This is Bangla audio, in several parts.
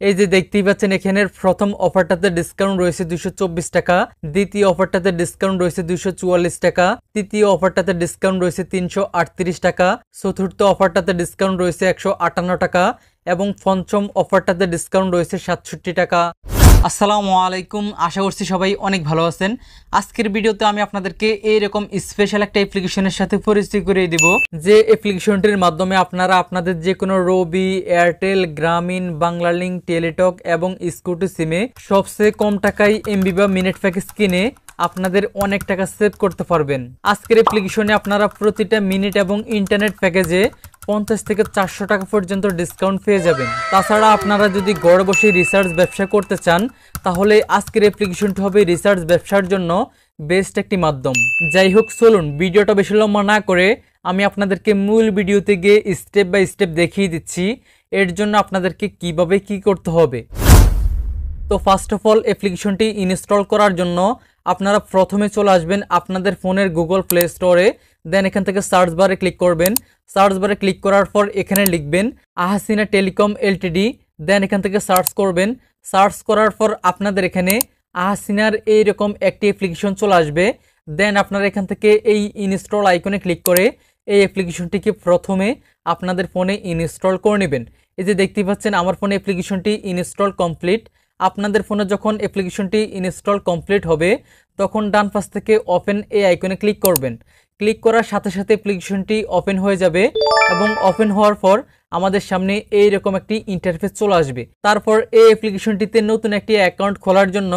এই যে দেখতেই পাচ্ছেন এখানে প্রথম অফারটাতে ডিসকাউন্ট রয়েছে 224 টাকা, দ্বিতীয় অফারটাতে ডিসকাউন্ট রয়েছে 244 টাকা, তৃতীয় অফারটাতে ডিসকাউন্ট রয়েছে 338 টাকা, চতুর্থ অফারটাতে ডিসকাউন্ট রয়েছে 158 টাকা এবং পঞ্চম অফারটাতে ডিসকাউন্ট রয়েছে 67 টাকা। আসসালামু আলাইকুম, আশা করছি সবাই অনেক ভালো আছেন। আজকের ভিডিওতে আমি আপনাদেরকে এইরকম স্পেশাল একটা অ্যাপ্লিকেশনের সাথে পরিচয় করিয়ে দিব, যে অ্যাপ্লিকেশনটির মাধ্যমে আপনারা আপনাদের যে কোনো রবি, এয়ারটেল, গ্রামীণ, বাংলালিংক, টেলিটক এবং স্কুটি সিমে সবচেয়ে কম টাকায় এমবি বা মিনিট প্যাকেজ কিনে আপনাদের অনেক টাকা সেভ করতে পারবেন। আজকের অ্যাপ্লিকেশনে আপনারা প্রতিটা মিনিট এবং ইন্টারনেট প্যাকেজে 50 থেকে 400 টাকা পর্যন্ত ডিসকাউন্ট পেয়ে যাবেন। তাছাড়া আপনারা যদি ঘরে বসে রিসার্চ ব্যবসা করতে চান তাহলে আজকের অ্যাপ্লিকেশনটি হবে রিসার্চ ব্যবসার জন্য বেস্ট একটি মাধ্যম। যাই হোক, চলুন ভিডিওটা বেশি লম্বা না করে আমি আপনাদেরকে মূল ভিডিওতে গিয়ে স্টেপ বাই স্টেপ দেখিয়ে দিচ্ছি এর জন্য আপনাদেরকে কিভাবে কি করতে হবে। তো ফার্স্ট অফ অল অ্যাপ্লিকেশনটি ইনস্টল করার জন্য আপনারা প্রথমে চলে আসবেন আপনাদের ফোনের গুগল প্লে স্টোরে, দেন এখান থেকে সার্চ বারে ক্লিক করবেন। সার্চ বারে ক্লিক করার পর এখানে লিখবেন আহাসিনা টেলিকম এলটিডি, দেন এখান থেকে সার্চ করবেন। সার্চ করার পর আপনাদের এখানে আহাসিনার এইরকম একটি অ্যাপ্লিকেশন চলে আসবে। দেন আপনারা এখান থেকে এই ইনস্টল আইকনে ক্লিক করে এই অ্যাপ্লিকেশনটিকে প্রথমে আপনাদের ফোনে ইনস্টল করে নেবেন। এই যে দেখতে পাচ্ছেন আমার ফোনে অ্যাপ্লিকেশনটি ইনস্টল কমপ্লিট। আপনাদের ফোনে যখন অ্যাপ্লিকেশনটি ইনস্টল কমপ্লিট হবে তখন ডান পাশ থেকে ওপেন এই আইকনে ক্লিক করবেন। ক্লিক করার সাথে সাথে অ্যাপ্লিকেশনটি ওপেন হয়ে যাবে এবং ওপেন হওয়ার পর আমাদের সামনে এইরকম একটি ইন্টারফেস চলে আসবে। তারপর এই অ্যাপ্লিকেশনটিতে নতুন একটি অ্যাকাউন্ট খোলার জন্য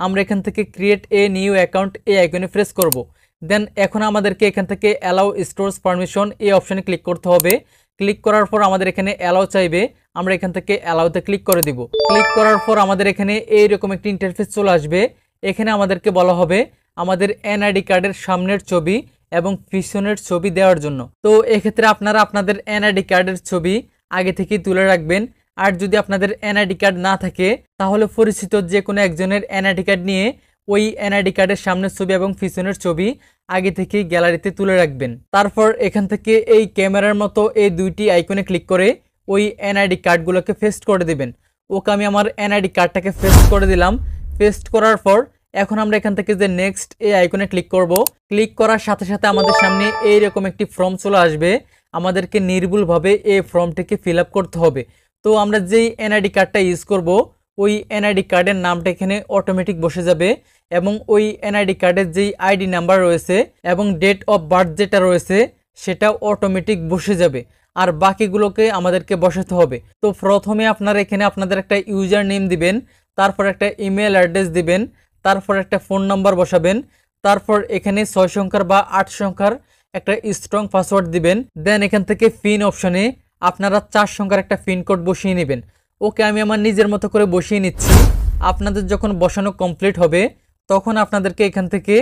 আমরা এখান থেকে ক্রিয়েট এ নিউ অ্যাকাউন্ট এই আইকনে প্রেস করব। দেন এখন আমাদেরকে এখান থেকে অ্যালাউ স্টোরস পারমিশন এই অপশনে ক্লিক করতে হবে। ক্লিক করার পর আমাদের এখানে অ্যালাউ চাইবে, আমরা এখান থেকে অ্যালাউতে ক্লিক করে দিব। ক্লিক করার পর আমাদের এখানে এইরকম একটি ইন্টারফেস চলে আসবে। এখানে আমাদেরকে বলা হবে আমাদের এনআইডি কার্ডের সামনের ছবি এবং পিছনের ছবি দেওয়ার জন্য। তো এক্ষেত্রে আপনারা আপনাদের এনআইডি কার্ডের ছবি আগে থেকেই তুলে রাখবেন। আর যদি আপনাদের এনআইডি কার্ড না থাকে তাহলে পরিচিত যে কোনো একজনের এনআইডি কার্ড নিয়ে ওই এনআইডি কার্ডের সামনের ছবি এবং পিছনের ছবি আগে থেকেই গ্যালারিতে তুলে রাখবেন। তারপর এখান থেকে এই ক্যামেরার মতো এই দুইটি আইকনে ক্লিক করে ওই এনআইডি কার্ডগুলোকে পেস্ট করে দিবেন। ওকে, আমি আমার এনআইডি কার্ডটাকে পেস্ট করে দিলাম। পেস্ট করার পর এখন আমরা এখান থেকে যে নেক্সট এই আইকনে ক্লিক করব। ক্লিক করার সাথে সাথে আমাদের সামনে এইরকম একটি ফর্ম চলে আসবে। আমাদেরকে নির্ভুলভাবে এই ফর্মটিকে ফিল আপ করতে হবে। তো আমরা যেই এনআইডি কার্ডটা ইউজ করব ওই এনআইডি কার্ডের নামটা এখানে অটোমেটিক বসে যাবে এবং ওই এনআইডি কার্ডের যেই আইডি নাম্বার রয়েছে এবং ডেট অফ বার্থ যেটা রয়েছে সেটা অটোমেটিক বসে যাবে। আর বাকিগুলোকে আমাদেরকে বসাতে হবে। তো প্রথমে আপনারা এখানে আপনাদের একটা ইউজার নেম দিবেন, তারপর একটা ইমেল অ্যাড্রেস দিবেন, তারপর একটা ফোন নাম্বার বসাবেন, তারপর এখানে 6 সংখ্যার বা 8 সংখ্যার একটা স্ট্রং পাসওয়ার্ড দিবেন। দেন এখান থেকে পিন অপশনে আপনারা 4 সংখ্যার একটা পিন কোড বসিয়ে নেবেন। ওকে, আমি আমার নিজের মতো করে বসিয়ে নিচ্ছি। আপনাদের যখন বসানো কমপ্লিট হবে তখন আপনাদেরকে এখান থেকে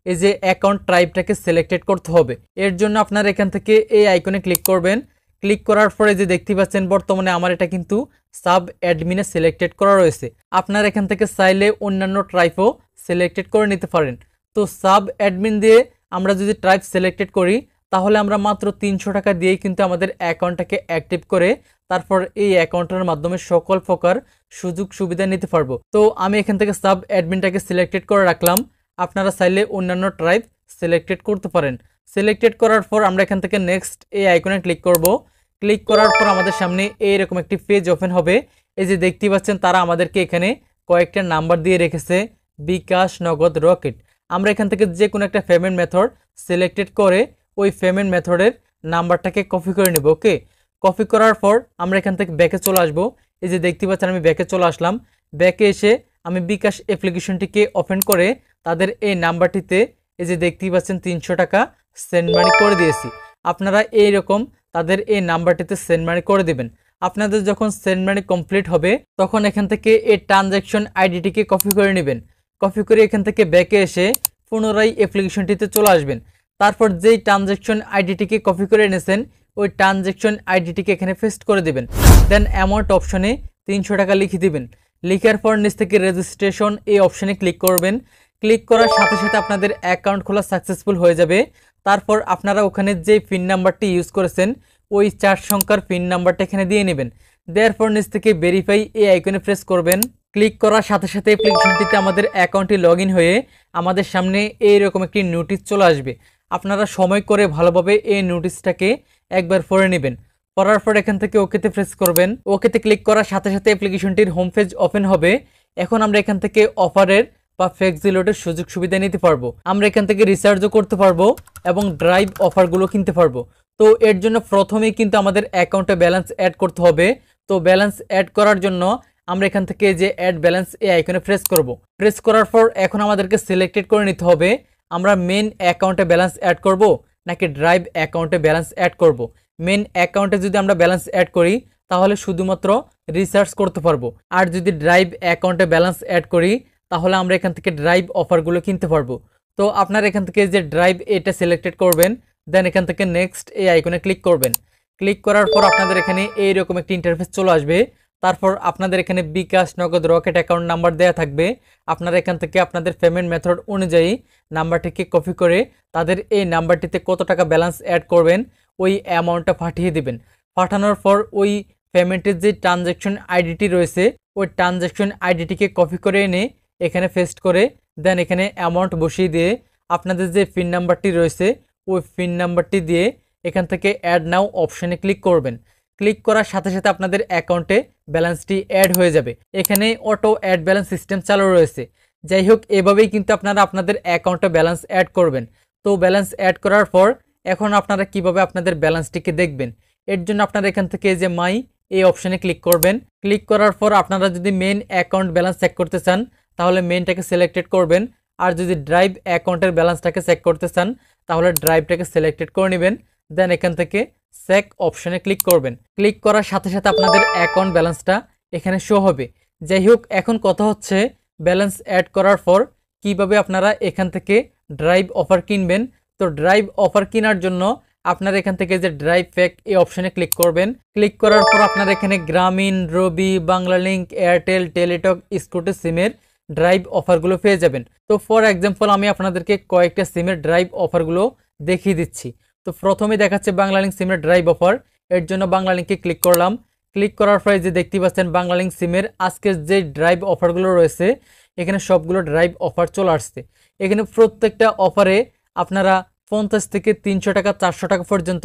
এই যে অ্যাকাউন্ট টাইপটাকে সিলেক্টেড করতে হবে। এর জন্য আপনারা এখান থেকে এই আইকনে ক্লিক করবেন। ক্লিক করার পরে যে দেখতে পাচ্ছেন বর্তমানে আমার এটা কিন্তু সাব অ্যাডমিনে সিলেক্টেড করা রয়েছে। আপনারা এখান থেকে চাইলে অন্যান্য ট্রাইপও সিলেক্টেড করে নিতে পারেন। তো সাব অ্যাডমিন দিয়ে আমরা যদি ট্রাইপ সিলেক্টেড করি তাহলে আমরা মাত্র 300 টাকা দিয়েই কিন্তু আমাদের অ্যাকাউন্টটাকে অ্যাক্টিভ করে তারপর এই অ্যাকাউন্টের মাধ্যমে সকল প্রকার সুযোগ সুবিধা নিতে পারবো। তো আমি এখান থেকে সাব অ্যাডমিনটাকে সিলেক্টেড করে রাখলাম। আপনারা চাইলে অন্যান্য ট্রাইপ সিলেক্টেড করতে পারেন। সিলেক্টেড করার পর আমরা এখান থেকে নেক্সট এই আইকনে ক্লিক করব। ক্লিক করার পর আমাদের সামনে এইরকম একটি পেজ ওপেন হবে। এই যে দেখতে পাচ্ছেন তারা আমাদেরকে এখানে কয়েকটা নাম্বার দিয়ে রেখেছে, বিকাশ, নগদ, রকেট। আমরা এখান থেকে যে কোনো একটা পেমেন্ট মেথড সিলেক্টেড করে ওই পেমেন্ট মেথডের নাম্বারটাকে কপি করে নেব। ওকে, কপি করার পর আমরা এখান থেকে ব্যাকে চলে আসব। এই যে দেখতে পাচ্ছেন আমি ব্যাকে চলে আসলাম। ব্যাকে এসে আমি বিকাশ অ্যাপ্লিকেশনটিকে ওপেন করে তাদের এই নাম্বারটিতে এই যে দেখতেই পাচ্ছেন 300 টাকা সেন্ড মানি করে দিয়েছি। আপনারা এইরকম তাদের এই নাম্বারটিতে সেন্ড মানি করে দেবেন। আপনাদের যখন সেন্ড মানি কমপ্লিট হবে তখন এখান থেকে এই ট্রানজ্যাকশন আইডিটিকে কপি করে নেবেন। কপি করে এখান থেকে ব্যাকে এসে পুনরায় অ্যাপ্লিকেশনটিতে চলে আসবেন। তারপর যেই ট্রানজ্যাকশন আইডিটিকে কপি করে এনেছেন ওই ট্রানজ্যাকশন আইডিটিকে এখানে পেস্ট করে দেবেন। দেন অ্যামাউন্ট অপশনে 300 টাকা লিখে দিবেন। লিখার পর নিচ থেকে রেজিস্ট্রেশন এই অপশনে ক্লিক করবেন। ক্লিক করার সাথে সাথে আপনাদের অ্যাকাউন্ট খোলা সাকসেসফুল হয়ে যাবে। তারপর আপনারা ওখানে যে পিন নাম্বারটি ইউজ করেছেন ওই 4 সংখ্যার পিন নাম্বারটা এখানে দিয়ে নেবেন। দেওয়ার পর নিচ থেকে ভেরিফাই এই আইকনে প্রেস করবেন। ক্লিক করার সাথে সাথে অ্যাপ্লিকেশনটিতে আমাদের অ্যাকাউন্টটি লগ ইন হয়ে আমাদের সামনে এইরকম একটি নোটিশ চলে আসবে। আপনারা সময় করে ভালোভাবে এই নোটিশটাকে একবার পড়ে নেবেন। পড়ার পর এখান থেকে ওকেতে প্রেস করবেন। ওকেতে ক্লিক করার সাথে সাথে অ্যাপ্লিকেশনটির হোম পেজ ওপেন হবে। এখন আমরা এখান থেকে অফারের বা ফ্লেক্সিলোডের সুযোগ সুবিধা নিতে পারবো। আমরা এখান থেকে রিচার্জও করতে পারবো এবং ড্রাইভ অফারগুলো কিনতে পারবো। তো এর জন্য প্রথমেই কিন্তু আমাদের অ্যাকাউন্টে ব্যালেন্স অ্যাড করতে হবে। তো ব্যালেন্স অ্যাড করার জন্য আমরা এখান থেকে যে অ্যাড ব্যালেন্স এই আইকনে প্রেস করব। প্রেস করার পর এখন আমাদেরকে সিলেক্টেড করে নিতে হবে আমরা মেন অ্যাকাউন্টে ব্যালেন্স অ্যাড করব নাকি ড্রাইভ অ্যাকাউন্টে ব্যালেন্স অ্যাড করব। মেন অ্যাকাউন্টে যদি আমরা ব্যালেন্স অ্যাড করি তাহলে শুধুমাত্র রিচার্জ করতে পারবো, আর যদি ড্রাইভ অ্যাকাউন্টে ব্যালেন্স অ্যাড করি তাহলে আমরা এখান থেকে ড্রাইভ অফারগুলো কিনতে পারবো। তো আপনারা এখান থেকে যে ড্রাইভ এটা সিলেক্টেড করবেন, দেন এখান থেকে নেক্সট এই আইকনে ক্লিক করবেন। ক্লিক করার পর আপনাদের এখানে এইরকম একটি ইন্টারফেস চলে আসবে। তারপর আপনাদের এখানে বিকাশ, নগদ, রকেট অ্যাকাউন্ট নাম্বার দেওয়া থাকবে। আপনারা এখান থেকে আপনাদের পেমেন্ট মেথড অনুযায়ী নাম্বারটিকে কপি করে তাদের এই নাম্বারটিতে কত টাকা ব্যালেন্স অ্যাড করবেন ওই অ্যামাউন্টটা পাঠিয়ে দিবেন। পাঠানোর পর ওই পেমেন্টের যে ট্রানজ্যাকশন আইডিটি রয়েছে ওই ট্রানজ্যাকশন আইডিটিকে কপি করে এনে এখানে পেস্ট করে দেন এখানে অ্যামাউন্ট বসিয়ে দিয়ে আপনাদের যে পিন নাম্বারটি রয়েছে ওই পিন নাম্বারটি দিয়ে এখান থেকে অ্যাড নাও অপশনে ক্লিক করবেন। ক্লিক করার সাথে সাথে আপনাদের অ্যাকাউন্টে ব্যালেন্সটি অ্যাড হয়ে যাবে। এখানে অটো অ্যাড ব্যালেন্স সিস্টেম চালু রয়েছে। যাই হোক, এভাবেই কিন্তু আপনারা আপনাদের অ্যাকাউন্টে ব্যালেন্স অ্যাড করবেন। তো ব্যালেন্স অ্যাড করার পর এখন আপনারা কিভাবে আপনাদের ব্যালেন্সটিকে দেখবেন, এর জন্য আপনারা এখান থেকে যে মাই এই অপশনে ক্লিক করবেন। ক্লিক করার পর আপনারা যদি মেন অ্যাকাউন্ট ব্যালেন্স চেক করতে চান তাহলে মেনটাকে সিলেক্টেড করবেন, আর যদি ড্রাইভ অ্যাকাউন্টের ব্যালেন্সটাকে চেক করতে চান তাহলে ড্রাইভটাকে সিলেক্টেড করে নেবেন। দেন এখান থেকে চেক অপশনে ক্লিক করবেন। ক্লিক করার সাথে সাথে আপনাদের অ্যাকাউন্ট ব্যালেন্সটা এখানে শো হবে। যাই হোক, এখন কথা হচ্ছে ব্যালেন্স অ্যাড করার পর কিভাবে আপনারা এখান থেকে ড্রাইভ অফার কিনবেন। তো ড্রাইভ অফার কেনার জন্য আপনারা এখান থেকে যে ড্রাইভ প্যাক এই অপশনে ক্লিক করবেন। ক্লিক করার পর আপনারা এখানে গ্রামীণ, রবি, বাংলালিংক, এয়ারটেল, টেলিটক, স্কুটি সিমের ড্রাইভ অফারগুলো পেয়ে যাবেন। তো ফর এক্সাম্পল আমি আপনাদেরকে কয়েকটা সিমের ড্রাইভ অফারগুলো দেখিয়ে দিচ্ছি। তো প্রথমে দেখাচ্ছে বাংলালিংক সিমের ড্রাইভ অফার। এর জন্য বাংলালিংকে ক্লিক করলাম। ক্লিক করার পরে যে দেখতে পাচ্ছেন বাংলালিংক সিমের আজকের যে ড্রাইভ অফারগুলো রয়েছে এখানে সবগুলো ড্রাইভ অফার চলে আসছে। এখানে প্রত্যেকটা অফারে আপনারা 50 থেকে 300 টাকা, 400 টাকা পর্যন্ত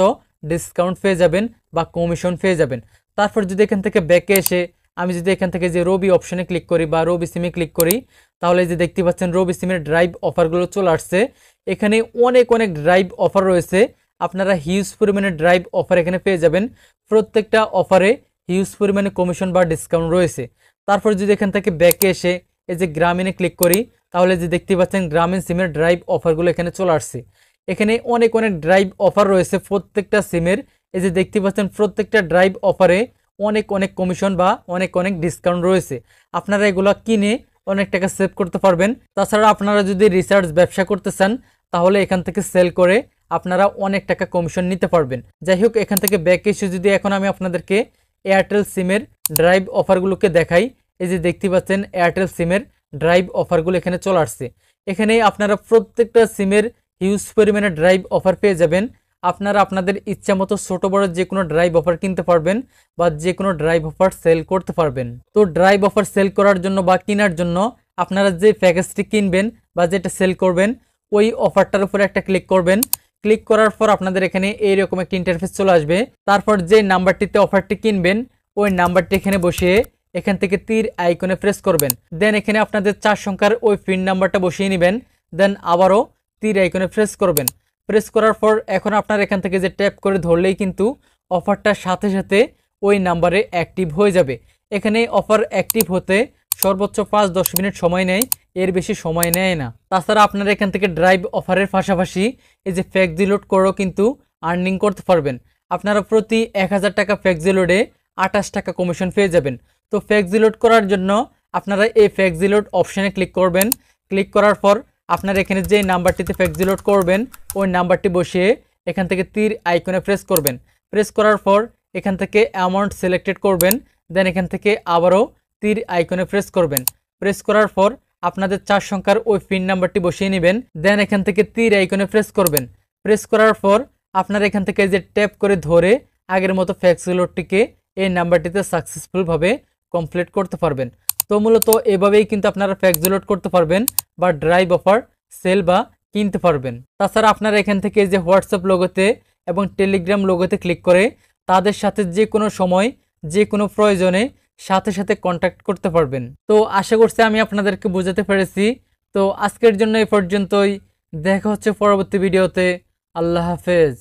ডিসকাউন্ট পেয়ে যাবেন বা কমিশন পেয়ে যাবেন। তারপর যদি এখান থেকে ব্যাকে এসে আমি যদি এখান থেকে যে রবি অপশনে ক্লিক করি বা রবি সিমে ক্লিক করি তাহলে যে দেখতে পাচ্ছেন রবি সিমের ড্রাইভ অফারগুলো চলে আসছে। এখানে অনেক অনেক ড্রাইভ অফার রয়েছে। আপনারা হিউজ পরিমাণে ড্রাইভ অফার এখানে পেয়ে যাবেন। প্রত্যেকটা অফারে হিউজ পরিমাণে কমিশন বা ডিসকাউন্ট রয়েছে। তারপর যদি এখান থেকে ব্যাকে এসে এই যে গ্রামীণে ক্লিক করি তাহলে যে দেখতে পাচ্ছেন গ্রামীণ সিমের ড্রাইভ অফারগুলো এখানে চলে আসছে। এখানে অনেক অনেক ড্রাইভ অফার রয়েছে প্রত্যেকটা সিমের। এই যে দেখতে পাচ্ছেন প্রত্যেকটা ড্রাইভ অফারে অনেক অনেক কমিশন বা অনেক অনেক ডিসকাউন্ট রয়েছে। আপনারা এগুলো কিনে অনেক টাকা সেভ করতে পারবেন। তাছাড়া আপনারা যদি রিসার্চ ব্যবসা করতে চান তাহলে এখান থেকে সেল করে আপনারা অনেক টাকা কমিশন নিতে পারবেন। যাই হোক, এখান থেকে ব্যাক এসে যদি এখন আমি আপনাদেরকে এয়ারটেল সিমের ড্রাইভ অফারগুলোকে দেখাই, এই যে দেখতে পাচ্ছেন এয়ারটেল সিমের ড্রাইভ অফারগুলো এখানে চলে আসছে। এখানে আপনারা প্রত্যেকটা সিমের হিউজ পরিমাণে ড্রাইভ অফার পেয়ে যাবেন। আপনারা আপনাদের ইচ্ছা মতো ছোটো বড়ো যে কোনো ড্রাইভ অফার কিনতে পারবেন বা যে কোনো ড্রাইভ অফার সেল করতে পারবেন। তো ড্রাইভ অফার সেল করার জন্য বা কেনার জন্য আপনারা যে প্যাকেজটি কিনবেন বা যেটা সেল করবেন ওই অফারটার উপরে একটা ক্লিক করবেন। ক্লিক করার পর আপনাদের এখানে এইরকম একটা ইন্টারফেস চলে আসবে। তারপর যে নাম্বারটিতে অফারটি কিনবেন ওই নাম্বারটি এখানে বসিয়ে এখান থেকে তীর আইকনে প্রেস করবেন। দেন এখানে আপনাদের 4 সংখ্যার ওই পিন নাম্বারটা বসিয়ে নেবেন। দেন আবারও তীর আইকনে প্রেস করবেন। প্রেস করার পর এখন আপনার এখান থেকে যে ট্যাপ করে ধরলেই কিন্তু অফারটার সাথে সাথে ওই নাম্বারে অ্যাক্টিভ হয়ে যাবে। এখানে অফার অ্যাক্টিভ হতে সর্বোচ্চ 5-10 মিনিট সময় নেয়, এর বেশি সময় নেয় না। তাছাড়া আপনারা এখান থেকে ড্রাইভ অফারের পাশাপাশি এই যে ফ্যাক্সি লোড করেও কিন্তু আর্নিং করতে পারবেন। আপনারা প্রতি 1000 টাকা ফ্যাক্সি লোডে 28 টাকা কমিশন পেয়ে যাবেন। তো ফ্যাক্সি লোড করার জন্য আপনারা এই ফ্যাক্সি লোড অপশানে ক্লিক করবেন। ক্লিক করার পর আপনারা এখানে যে নাম্বারটিতে ফ্যাক্সি লোড করবেন ওই নাম্বারটি বসিয়ে এখান থেকে তীর আইকনে প্রেস করবেন। প্রেস করার পর এখান থেকে অ্যামাউন্ট সিলেক্টেড করবেন। দেন এখান থেকে আবারও তীর আইকনে প্রেস করবেন। প্রেস করার পর আপনাদের 4 সংখ্যার ওই পিন নাম্বারটি বসিয়ে নেবেন। দেন এখান থেকে তীর আইকনে প্রেস করবেন। প্রেস করার পর আপনারা এখান থেকে যে ট্যাপ করে ধরে আগের মতো ফ্যাক্স লোডটিকে এই নাম্বারটিতে সাকসেসফুলভাবে কমপ্লিট করতে পারবেন। তো মূলত এভাবেই কিন্তু আপনারা ফ্যাক্স লোড করতে পারবেন বা ড্রাইভ অফার সেল বা কিনতে পারবেন। তাছাড়া আপনারা এখান থেকে যে হোয়াটসঅ্যাপ লোগোতে এবং টেলিগ্রাম লোগোতে ক্লিক করে তাদের সাথে যে কোনো সময় যে কোনো প্রয়োজনে সাথে সাথে কন্ট্যাক্ট করতে পারবেন। তো আশা করছি আমি আপনাদেরকে বোঝাতে পেরেছি। তো আজকের জন্য এই পর্যন্তই, দেখা হচ্ছে পরবর্তী ভিডিওতে। আল্লাহ হাফেজ।